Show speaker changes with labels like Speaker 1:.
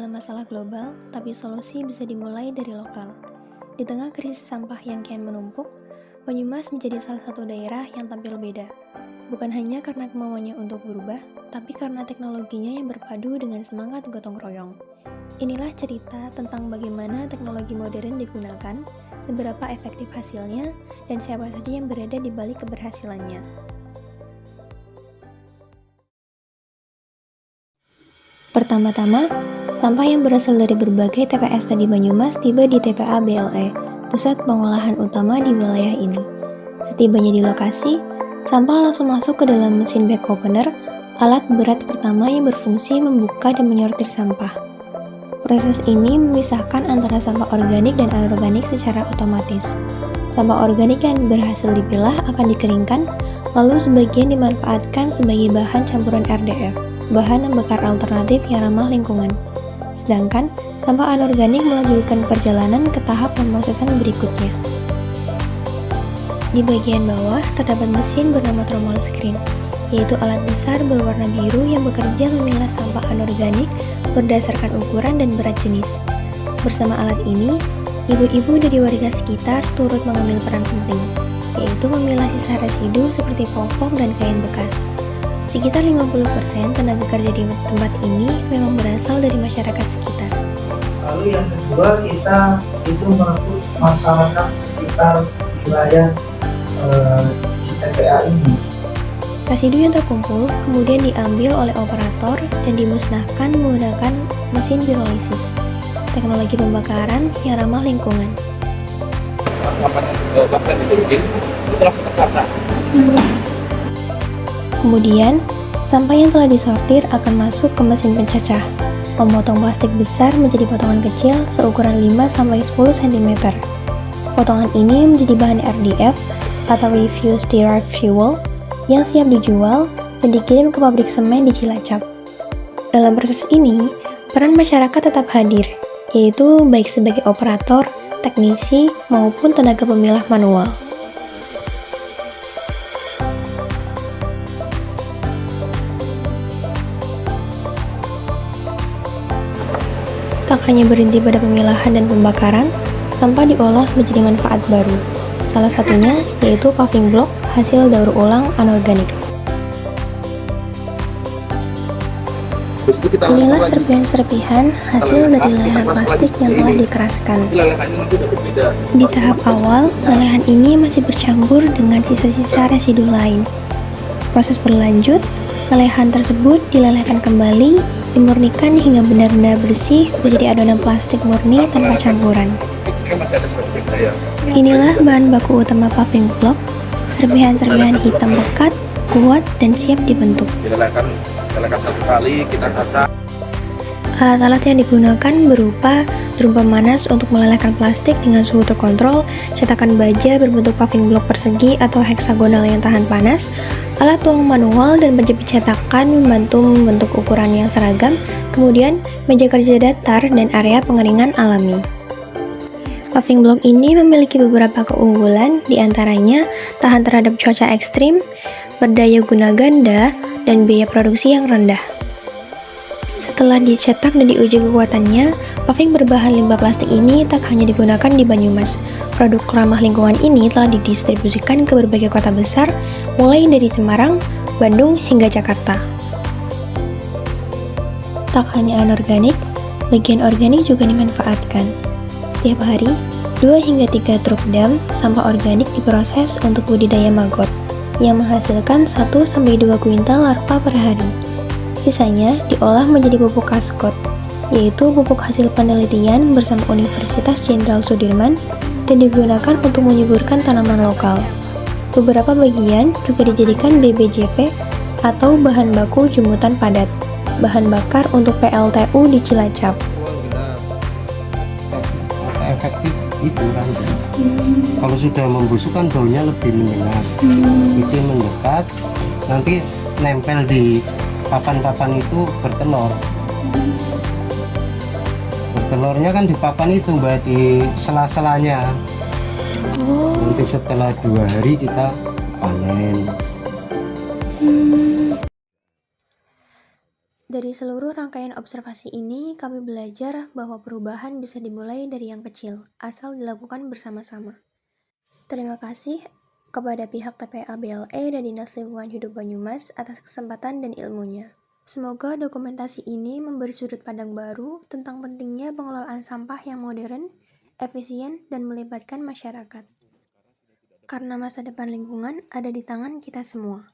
Speaker 1: adalah masalah global, tapi solusi bisa dimulai dari lokal. Di tengah krisis sampah yang kian menumpuk, Banyumas menjadi salah satu daerah yang tampil beda. Bukan hanya karena kemauannya untuk berubah, tapi karena teknologinya yang berpadu dengan semangat gotong royong. Inilah cerita tentang bagaimana teknologi modern digunakan, seberapa efektif hasilnya, dan siapa saja yang berada di balik keberhasilannya. Pertama-tama, sampah yang berasal dari berbagai TPS di Banyumas tiba di TPA BLE, pusat pengolahan utama di wilayah ini. Setibanya di lokasi, sampah langsung masuk ke dalam mesin bag opener, alat berat pertama yang berfungsi membuka dan menyortir sampah. Proses ini memisahkan antara sampah organik dan anorganik secara otomatis. Sampah organik yang berhasil dipilah akan dikeringkan, lalu sebagian dimanfaatkan sebagai bahan campuran RDF, bahan bakar alternatif yang ramah lingkungan. Sedangkan sampah anorganik melanjutkan perjalanan ke tahap pemrosesan berikutnya. Di bagian bawah terdapat mesin bernama thermal screen, yaitu alat besar berwarna biru yang bekerja memilah sampah anorganik berdasarkan ukuran dan berat jenis. Bersama alat ini, ibu-ibu dari warga sekitar turut mengambil peran penting, yaitu memilah sisa residu seperti popok dan kain bekas. Sekitar 50% tenaga kerja di tempat ini memang berasal dari masyarakat sekitar.
Speaker 2: Lalu yang kedua, kita itu merebut masyarakat sekitar wilayah di TPA ini.
Speaker 1: Residu yang terkumpul kemudian diambil oleh operator dan dimusnahkan menggunakan mesin pirolisis, teknologi pembakaran yang ramah lingkungan.
Speaker 3: Sampahnya bahkan diturunin, itu langsung tercacah.
Speaker 1: Kemudian, sampah yang telah disortir akan masuk ke mesin pencacah, memotong plastik besar menjadi potongan kecil seukuran 5-10 cm. Potongan ini menjadi bahan RDF atau Refuse Derived Fuel yang siap dijual dan dikirim ke pabrik semen di Cilacap. Dalam proses ini, peran masyarakat tetap hadir, yaitu baik sebagai operator, teknisi, maupun tenaga pemilah manual. Tak hanya berhenti pada pemilahan dan pembakaran, sampah diolah menjadi manfaat baru. Salah satunya yaitu paving block hasil daur ulang anorganik. Inilah serpihan-serpihan hasil dari lelehan plastik yang telah dikeraskan. Di tahap awal, lelehan ini masih bercampur dengan sisa-sisa residu lain. Proses berlanjut, lelehan tersebut dilelehkan kembali, dimurnikan hingga benar-benar bersih menjadi adonan plastik murni tanpa campuran. Inilah bahan baku utama paving block, serpihan-serpihan hitam pekat, kuat, dan siap dibentuk.
Speaker 3: Dilelehkan satu kali, kita cacah.
Speaker 1: Alat-alat yang digunakan berupa drum pemanas untuk melelehkan plastik dengan suhu terkontrol, cetakan baja berbentuk paving block persegi atau heksagonal yang tahan panas, alat tuang manual dan penjepit cetakan membantu membentuk ukuran yang seragam, kemudian meja kerja datar dan area pengeringan alami. Paving block ini memiliki beberapa keunggulan, diantaranya tahan terhadap cuaca ekstrim, berdaya guna ganda, dan biaya produksi yang rendah. Setelah dicetak dan diuji kekuatannya, paving berbahan limbah plastik ini tak hanya digunakan di Banyumas. Produk ramah lingkungan ini telah didistribusikan ke berbagai kota besar, mulai dari Semarang, Bandung, hingga Jakarta. Tak hanya anorganik, bagian organik juga dimanfaatkan. Setiap hari, 2 hingga 3 truk dam sampah organik diproses untuk budidaya maggot, yang menghasilkan 1-2 kuintal larva per hari. Sisanya diolah menjadi pupuk kaskot, yaitu pupuk hasil penelitian bersama Universitas Jenderal Sudirman dan digunakan untuk menyuburkan tanaman lokal. Beberapa bagian juga dijadikan BBJP atau bahan baku jemputan padat, bahan bakar untuk PLTU di Cilacap.
Speaker 4: Efektif itu ranjang. Kalau sudah membusuk kan baunya lebih menyengat. Itu mendekat, nanti nempel di papan-papan itu bertelur. Bertelurnya kan di papan itu mbak, di sela-selanya. Nanti setelah 2 hari kita panen.
Speaker 1: Dari seluruh rangkaian observasi ini, kami belajar bahwa perubahan bisa dimulai dari yang kecil, asal dilakukan bersama-sama. Terima kasih kepada pihak TPA BLE dan Dinas Lingkungan Hidup Banyumas atas kesempatan dan ilmunya. Semoga dokumentasi ini memberi sudut pandang baru tentang pentingnya pengelolaan sampah yang modern, efisien, dan melibatkan masyarakat. Karena masa depan lingkungan ada di tangan kita semua.